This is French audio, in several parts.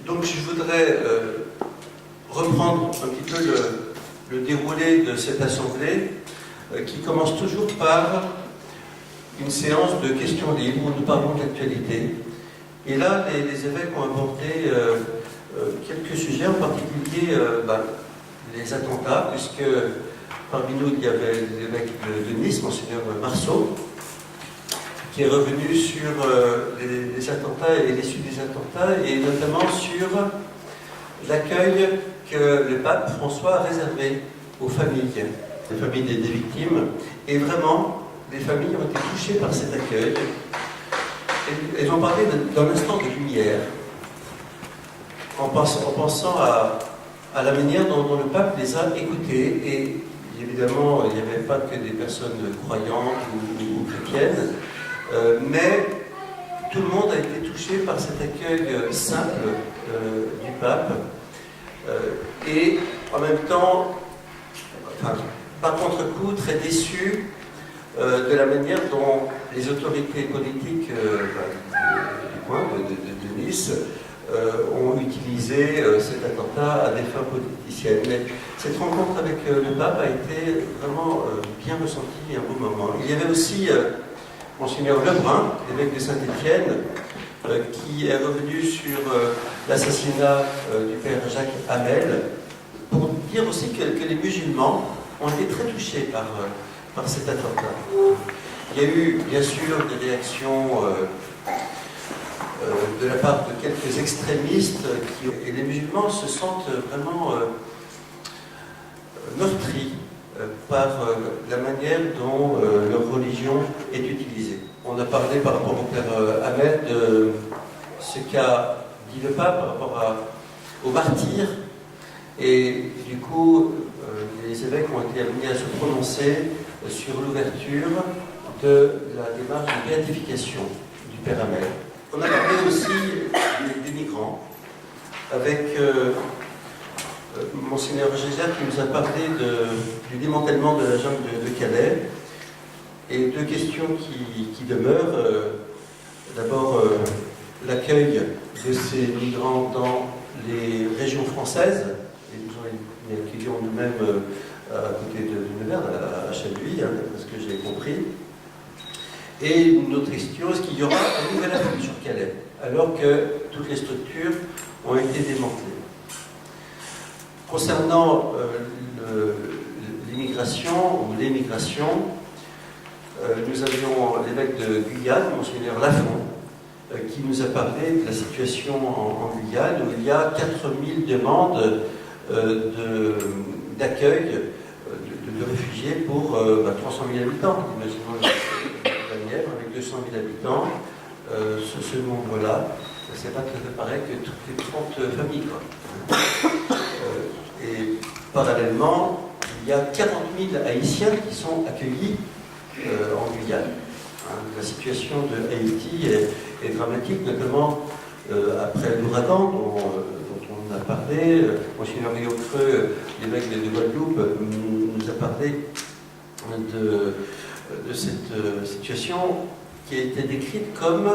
Donc je voudrais reprendre un petit peu le déroulé de cette assemblée qui commence toujours par une séance de questions libres où nous parlons d'actualité. Et là, les évêques ont abordé quelques sujets, en particulier les attentats, puisque parmi nous, il y avait l'évêque de Nice, Monseigneur Marceau, qui est revenu sur les attentats et les suites des attentats, et notamment sur l'accueil que le pape François a réservé aux familles, les familles des victimes. Et vraiment, les familles ont été touchées par cet accueil. Elles ont parlé d'un instant de lumière, en pensant à la manière dont le pape les a écoutés. Et évidemment, il n'y avait pas que des personnes croyantes ou chrétiennes, mais tout le monde a été touché par cet accueil simple du pape. Et en même temps, par contre-coup, très déçu de la manière dont les autorités politiques du coin de Nice ont utilisé cet attentat à des fins politiciennes. Mais cette rencontre avec le pape a été vraiment bien ressentie à un bon moment. Il y avait aussi Monseigneur Lebrun, évêque de Saint-Étienne, qui est revenu sur l'assassinat du père Jacques Hamel, pour dire aussi que les musulmans ont été très touchés par cet attentat. Il y a eu bien sûr des réactions de la part de quelques extrémistes, et les musulmans se sentent vraiment meurtris par la manière dont leur religion est utilisée. On a parlé par rapport au père Hamel de ce qu'a dit le pape par rapport aux martyrs, et du coup les évêques ont été amenés à se prononcer sur l'ouverture de la démarche de béatification du père Hamel. On a parlé aussi des migrants, avec Monseigneur Gézard qui nous a parlé du démantèlement de la jungle de Calais, et deux questions qui demeurent. D'abord, l'accueil de ces migrants dans les régions françaises, et nous accueillons nous-mêmes à côté de Nevers, à Chalui, parce que j'ai compris. Et une autre question, est-ce qu'il y aura un nouvel afflux sur Calais, alors que toutes les structures ont été démantelées? Concernant l'immigration ou l'émigration, nous avions l'évêque de Guyane, Monseigneur Lafont, qui nous a parlé de la situation en Guyane, où il y a 4000 demandes d'accueil de réfugiés pour 300 000 habitants. Imaginons la Nièvre avec 200 000 habitants, ce nombre-là, c'est pas tout à fait pareil que toutes les 30 familles, quoi. Et parallèlement, il y a 40 000 Haïtiens qui sont accueillis en Guyane. La situation de Haïti est dramatique, notamment après l'ouragan dont on a parlé. Monseigneur Riocreux, l'évêque de Guadeloupe, nous a parlé de cette situation qui a été décrite comme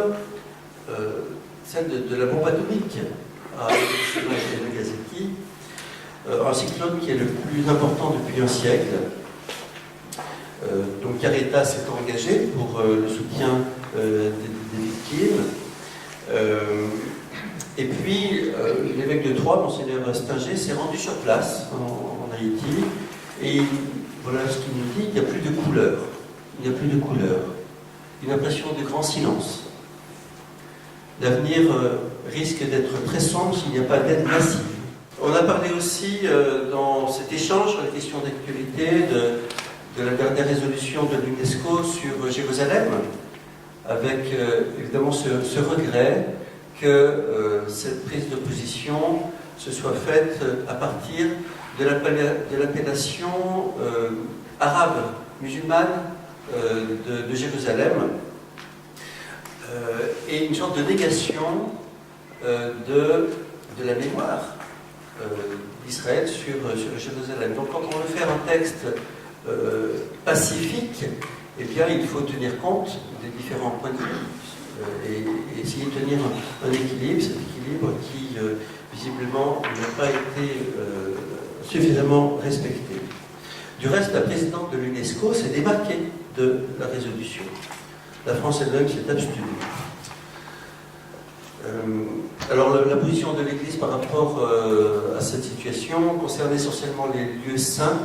celle de la bombe atomique à Nagasaki, un cyclone qui est le plus important depuis un siècle. Donc Caritas s'est engagé pour le soutien des victimes. Et puis l'évêque de Troyes, Monseigneur Stinger, s'est rendu sur place en Haïti, et voilà ce qu'il nous dit: il n'y a plus de couleur. Il n'y a plus de couleur. Une impression de grand silence. L'avenir risque d'être très sombre s'il n'y a pas d'aide massive. On a parlé aussi dans cet échange sur les questions d'actualité de la dernière résolution de l'UNESCO sur Jérusalem, avec évidemment ce regret que cette prise de position se soit faite à partir de l'appellation arabe, musulmane de Jérusalem, et une sorte de négation de la mémoire d'Israël sur Jérusalem. Donc quand on veut faire un texte pacifique, eh bien il faut tenir compte des différents points de vue. et essayer de tenir un équilibre, cet équilibre qui visiblement n'a pas été suffisamment respecté. Du reste, la présidente de l'UNESCO s'est démarquée de la résolution. La France elle-même s'est abstenue. Alors la position de l'Église par rapport à cette situation concerne essentiellement les lieux saints,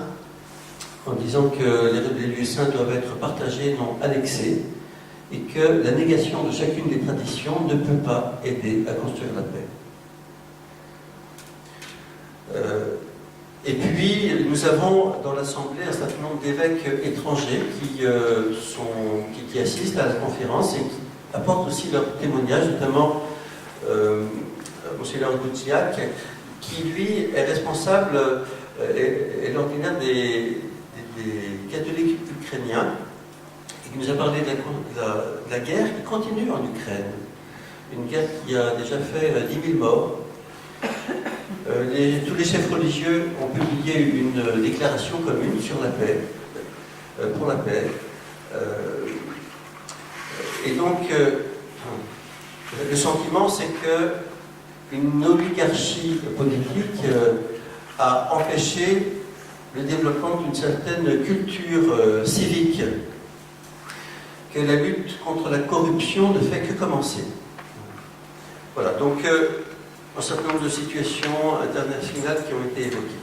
en disant que les lieux saints doivent être partagés, non annexés, et que la négation de chacune des traditions ne peut pas aider à construire la paix. Et puis, nous avons dans l'Assemblée un certain nombre d'évêques étrangers qui assistent à la conférence et qui apportent aussi leur témoignage, notamment Monseigneur Goutillac, qui lui est responsable, est l'ordinaire des catholiques ukrainiens, et qui nous a parlé de la guerre qui continue en Ukraine. Une guerre qui a déjà fait 10 000 morts. Tous les chefs religieux ont publié une déclaration commune sur la paix, pour la paix. Et donc, le sentiment, c'est qu'une oligarchie politique a empêché le développement d'une certaine culture civique, que la lutte contre la corruption ne fait que commencer. Voilà, donc un certain nombre de situations internationales qui ont été évoquées.